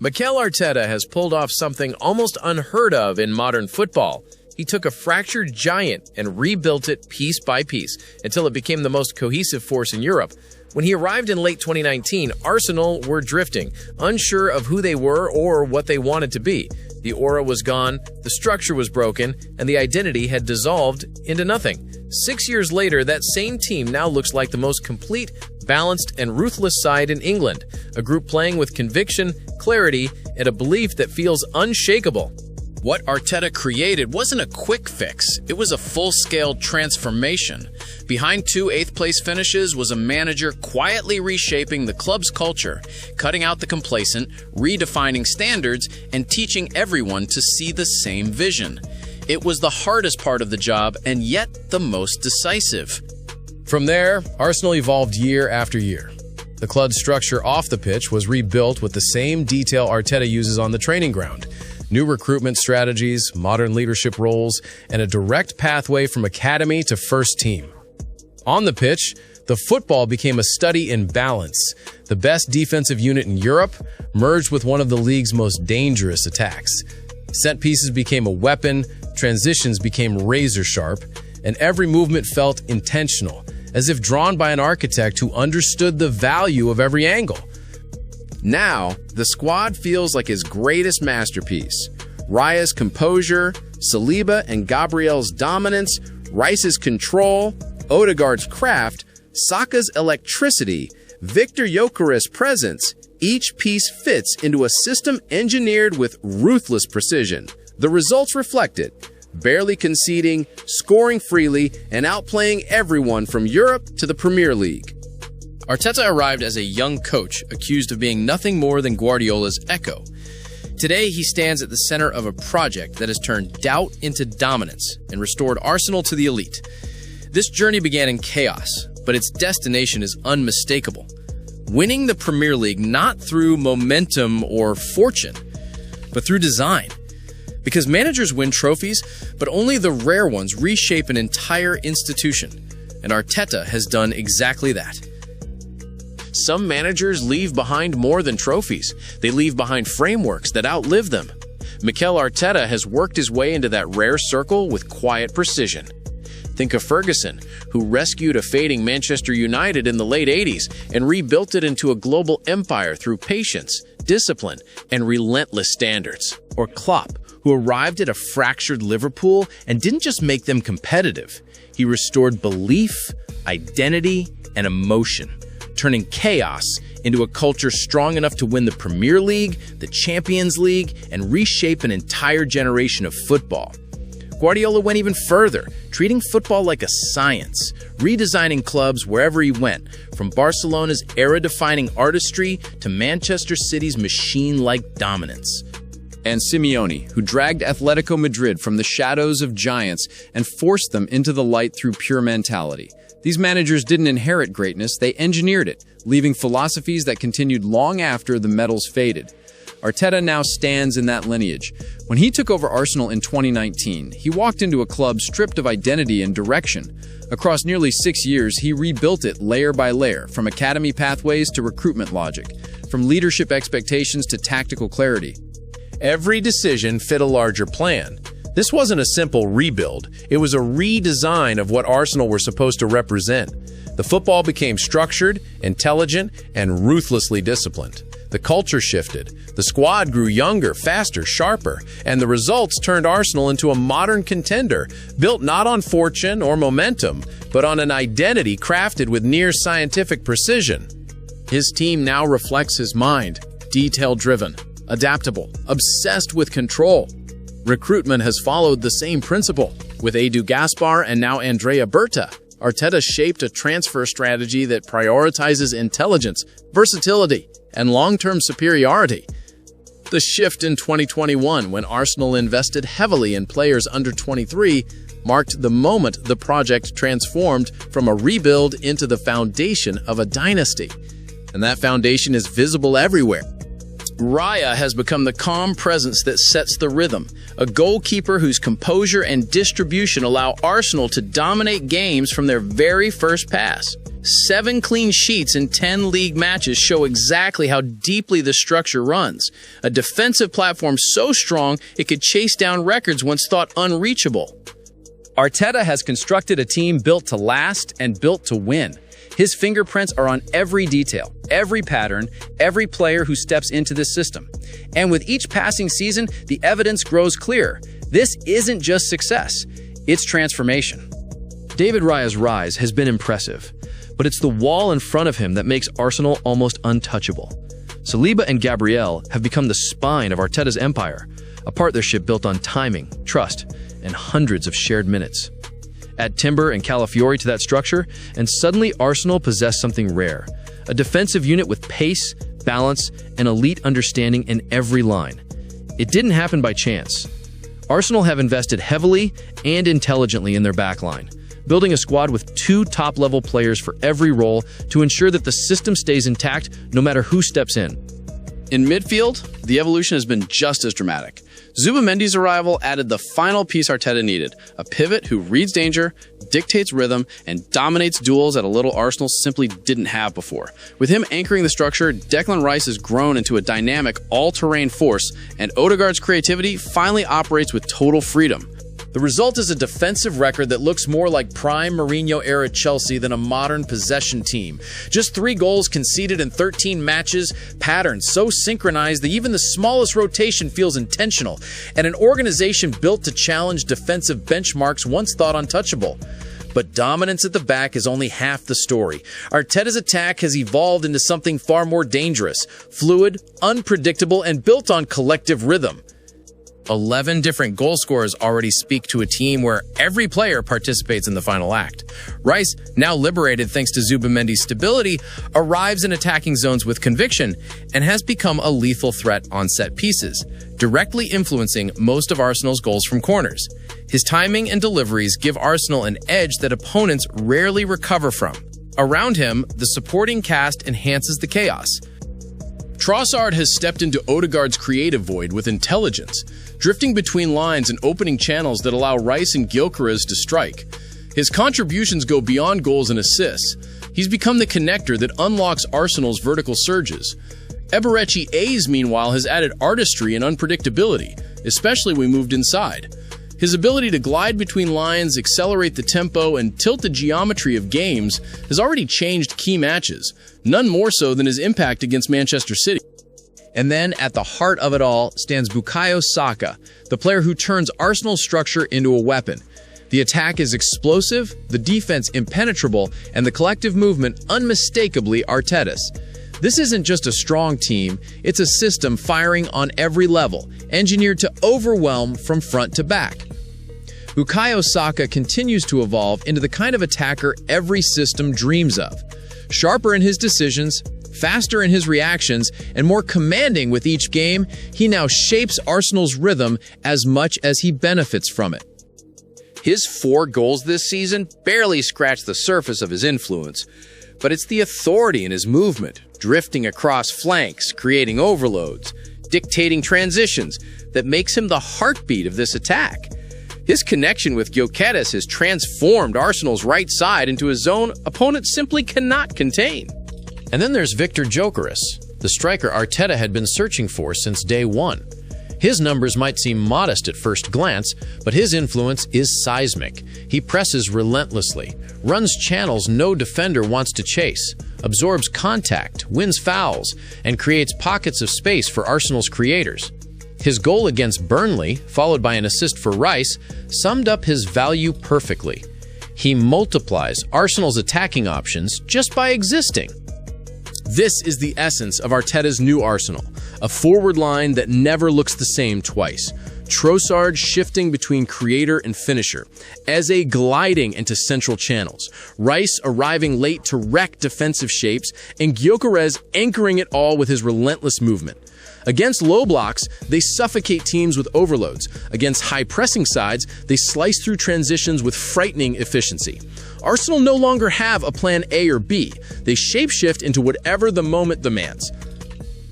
Mikel Arteta has pulled off something almost unheard of in modern football. He took a fractured giant and rebuilt it piece by piece until it became the most cohesive force in Europe. When he arrived in late 2019, Arsenal were drifting, unsure of who they were or what they wanted to be. The aura was gone, the structure was broken, and the identity had dissolved into nothing. 6 years later, that same team now looks like the most complete, balanced, and ruthless side in England, a group playing with conviction, clarity, and a belief that feels unshakable. What Arteta created wasn't a quick fix, it was a full-scale transformation. Behind two eighth-place finishes was a manager quietly reshaping the club's culture, cutting out the complacent, redefining standards, and teaching everyone to see the same vision. It was the hardest part of the job, and yet the most decisive. From there, Arsenal evolved year after year. The club's structure off the pitch was rebuilt with the same detail Arteta uses on the training ground. New recruitment strategies, modern leadership roles, and a direct pathway from academy to first team. On the pitch, the football became a study in balance. The best defensive unit in Europe merged with one of the league's most dangerous attacks. Set pieces became a weapon, transitions became razor sharp, and every movement felt intentional, as if drawn by an architect who understood the value of every angle. Now, the squad feels like his greatest masterpiece. Raya's composure, Saliba and Gabriel's dominance, Rice's control, Odegaard's craft, Saka's electricity, Victor Gyökeres' presence, each piece fits into a system engineered with ruthless precision. The results reflect it, barely conceding, scoring freely, and outplaying everyone from Europe to the Premier League. Arteta arrived as a young coach, accused of being nothing more than Guardiola's echo. Today, he stands at the center of a project that has turned doubt into dominance and restored Arsenal to the elite. This journey began in chaos, but its destination is unmistakable. Winning the Premier League not through momentum or fortune, but through design. Because managers win trophies, but only the rare ones reshape an entire institution. And Arteta has done exactly that. Some managers leave behind more than trophies. They leave behind frameworks that outlive them. Mikel Arteta has worked his way into that rare circle with quiet precision. Think of Ferguson, who rescued a fading Manchester United in the late 80s and rebuilt it into a global empire through patience, discipline, and relentless standards. Or Klopp, who arrived at a fractured Liverpool and didn't just make them competitive. He restored belief, identity, and emotion, turning chaos into a culture strong enough to win the Premier League, the Champions League, and reshape an entire generation of football. Guardiola went even further, treating football like a science, redesigning clubs wherever he went, from Barcelona's era-defining artistry to Manchester City's machine-like dominance. And Simeone, who dragged Atletico Madrid from the shadows of giants and forced them into the light through pure mentality. These managers didn't inherit greatness, they engineered it, leaving philosophies that continued long after the medals faded. Arteta now stands in that lineage. When he took over Arsenal in 2019, he walked into a club stripped of identity and direction. Across nearly 6 years, he rebuilt it layer by layer, from academy pathways to recruitment logic, from leadership expectations to tactical clarity. Every decision fit a larger plan. This wasn't a simple rebuild, it was a redesign of what Arsenal were supposed to represent. The football became structured, intelligent, and ruthlessly disciplined. The culture shifted, the squad grew younger, faster, sharper, and the results turned Arsenal into a modern contender, built not on fortune or momentum, but on an identity crafted with near scientific precision. His team now reflects his mind, detail-driven, adaptable, obsessed with control. Recruitment has followed the same principle. With Edu Gaspar and now Andrea Berta, Arteta shaped a transfer strategy that prioritizes intelligence, versatility, and long-term superiority. The shift in 2021, when Arsenal invested heavily in players under 23, marked the moment the project transformed from a rebuild into the foundation of a dynasty. And that foundation is visible everywhere. Raya has become the calm presence that sets the rhythm, a goalkeeper whose composure and distribution allow Arsenal to dominate games from their very first pass. 7 clean sheets in 10 league matches show exactly how deeply the structure runs. A defensive platform so strong it could chase down records once thought unreachable. Arteta has constructed a team built to last and built to win. His fingerprints are on every detail, every pattern, every player who steps into this system. And with each passing season, the evidence grows clearer. This isn't just success, it's transformation. David Raya's rise has been impressive, but it's the wall in front of him that makes Arsenal almost untouchable. Saliba and Gabriel have become the spine of Arteta's empire, a partnership built on timing, trust, and hundreds of shared minutes. Add Timber and Calafiori to that structure, and suddenly Arsenal possess something rare. A defensive unit with pace, balance, and elite understanding in every line. It didn't happen by chance. Arsenal have invested heavily and intelligently in their backline, building a squad with 2 top-level players for every role to ensure that the system stays intact no matter who steps in. In midfield, the evolution has been just as dramatic. Zubamendi's arrival added the final piece Arteta needed, a pivot who reads danger, dictates rhythm, and dominates duels at a level Arsenal simply didn't have before. With him anchoring the structure, Declan Rice has grown into a dynamic, all-terrain force, and Odegaard's creativity finally operates with total freedom. The result is a defensive record that looks more like prime Mourinho-era Chelsea than a modern possession team. Just 3 goals conceded in 13 matches, patterns so synchronized that even the smallest rotation feels intentional, and an organization built to challenge defensive benchmarks once thought untouchable. But dominance at the back is only half the story. Arteta's attack has evolved into something far more dangerous, fluid, unpredictable, and built on collective rhythm. 11 different goal scorers already speak to a team where every player participates in the final act. Rice, now liberated thanks to Zubamendi's stability, arrives in attacking zones with conviction and has become a lethal threat on set pieces, directly influencing most of Arsenal's goals from corners. His timing and deliveries give Arsenal an edge that opponents rarely recover from. Around him, the supporting cast enhances the chaos. Trossard has stepped into Odegaard's creative void with intelligence, drifting between lines and opening channels that allow Rice and Gyökeres to strike. His contributions go beyond goals and assists. He's become the connector that unlocks Arsenal's vertical surges. Eberechi A's, meanwhile, has added artistry and unpredictability, especially when moved inside. His ability to glide between lines, accelerate the tempo, and tilt the geometry of games has already changed key matches, none more so than his impact against Manchester City. And then, at the heart of it all, stands Bukayo Saka, the player who turns Arsenal's structure into a weapon. The attack is explosive, the defense impenetrable, and the collective movement unmistakably Arteta's. This isn't just a strong team, it's a system firing on every level, engineered to overwhelm from front to back. Bukayo Saka continues to evolve into the kind of attacker every system dreams of. Sharper in his decisions, faster in his reactions, and more commanding with each game, he now shapes Arsenal's rhythm as much as he benefits from it. His 4 goals this season barely scratch the surface of his influence, but it's the authority in his movement, drifting across flanks, creating overloads, dictating transitions, that makes him the heartbeat of this attack. His connection with Gyökeres has transformed Arsenal's right side into a zone opponents simply cannot contain. And then there's Victor Gyökeres, the striker Arteta had been searching for since day one. His numbers might seem modest at first glance, but his influence is seismic. He presses relentlessly, runs channels no defender wants to chase, absorbs contact, wins fouls, and creates pockets of space for Arsenal's creators. His goal against Burnley, followed by an assist for Rice, summed up his value perfectly. He multiplies Arsenal's attacking options just by existing. This is the essence of Arteta's new Arsenal, a forward line that never looks the same twice. Trossard shifting between creator and finisher, Eze gliding into central channels, Rice arriving late to wreck defensive shapes, and Gyökeres anchoring it all with his relentless movement. Against low blocks, they suffocate teams with overloads. Against high-pressing sides, they slice through transitions with frightening efficiency. Arsenal no longer have a plan A or B. They shapeshift into whatever the moment demands.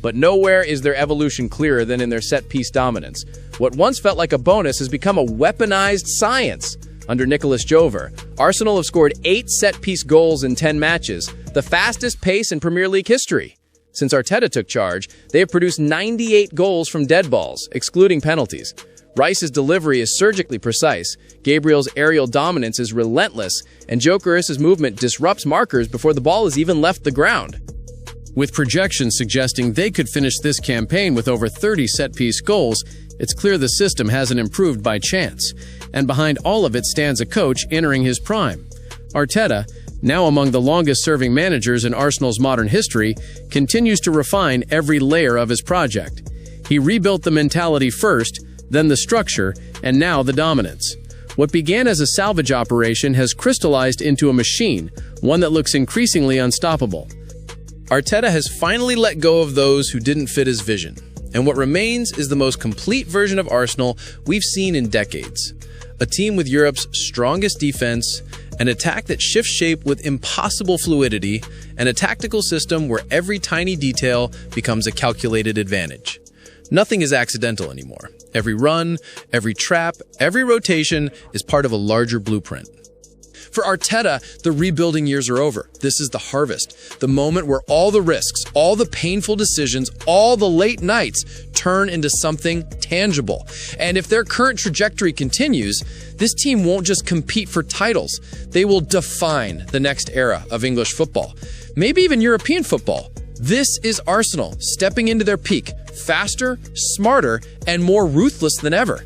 but nowhere is their evolution clearer than in their set-piece dominance. What once felt like a bonus has become a weaponized science. Under Nicolas Jover, Arsenal have scored 8 set-piece goals in 10 matches, the fastest pace in Premier League history. Since Arteta took charge, they have produced 98 goals from dead balls, excluding penalties. Rice's delivery is surgically precise, Gabriel's aerial dominance is relentless, and Gyökeres' movement disrupts markers before the ball has even left the ground. With projections suggesting they could finish this campaign with over 30 set-piece goals, it's clear the system hasn't improved by chance. And behind all of it stands a coach entering his prime. Arteta, now among the longest-serving managers in Arsenal's modern history, continues to refine every layer of his project. He rebuilt the mentality first, then the structure, and now the dominance. What began as a salvage operation has crystallized into a machine, one that looks increasingly unstoppable. Arteta has finally let go of those who didn't fit his vision, and what remains is the most complete version of Arsenal we've seen in decades. A team with Europe's strongest defense, an attack that shifts shape with impossible fluidity, and a tactical system where every tiny detail becomes a calculated advantage. Nothing is accidental anymore. Every run, every trap, every rotation is part of a larger blueprint. For Arteta, the rebuilding years are over. This is the harvest, the moment where all the risks, all the painful decisions, all the late nights turn into something tangible. And if their current trajectory continues, this team won't just compete for titles. They will define the next era of English football, maybe even European football. This is Arsenal stepping into their peak, faster, smarter, and more ruthless than ever.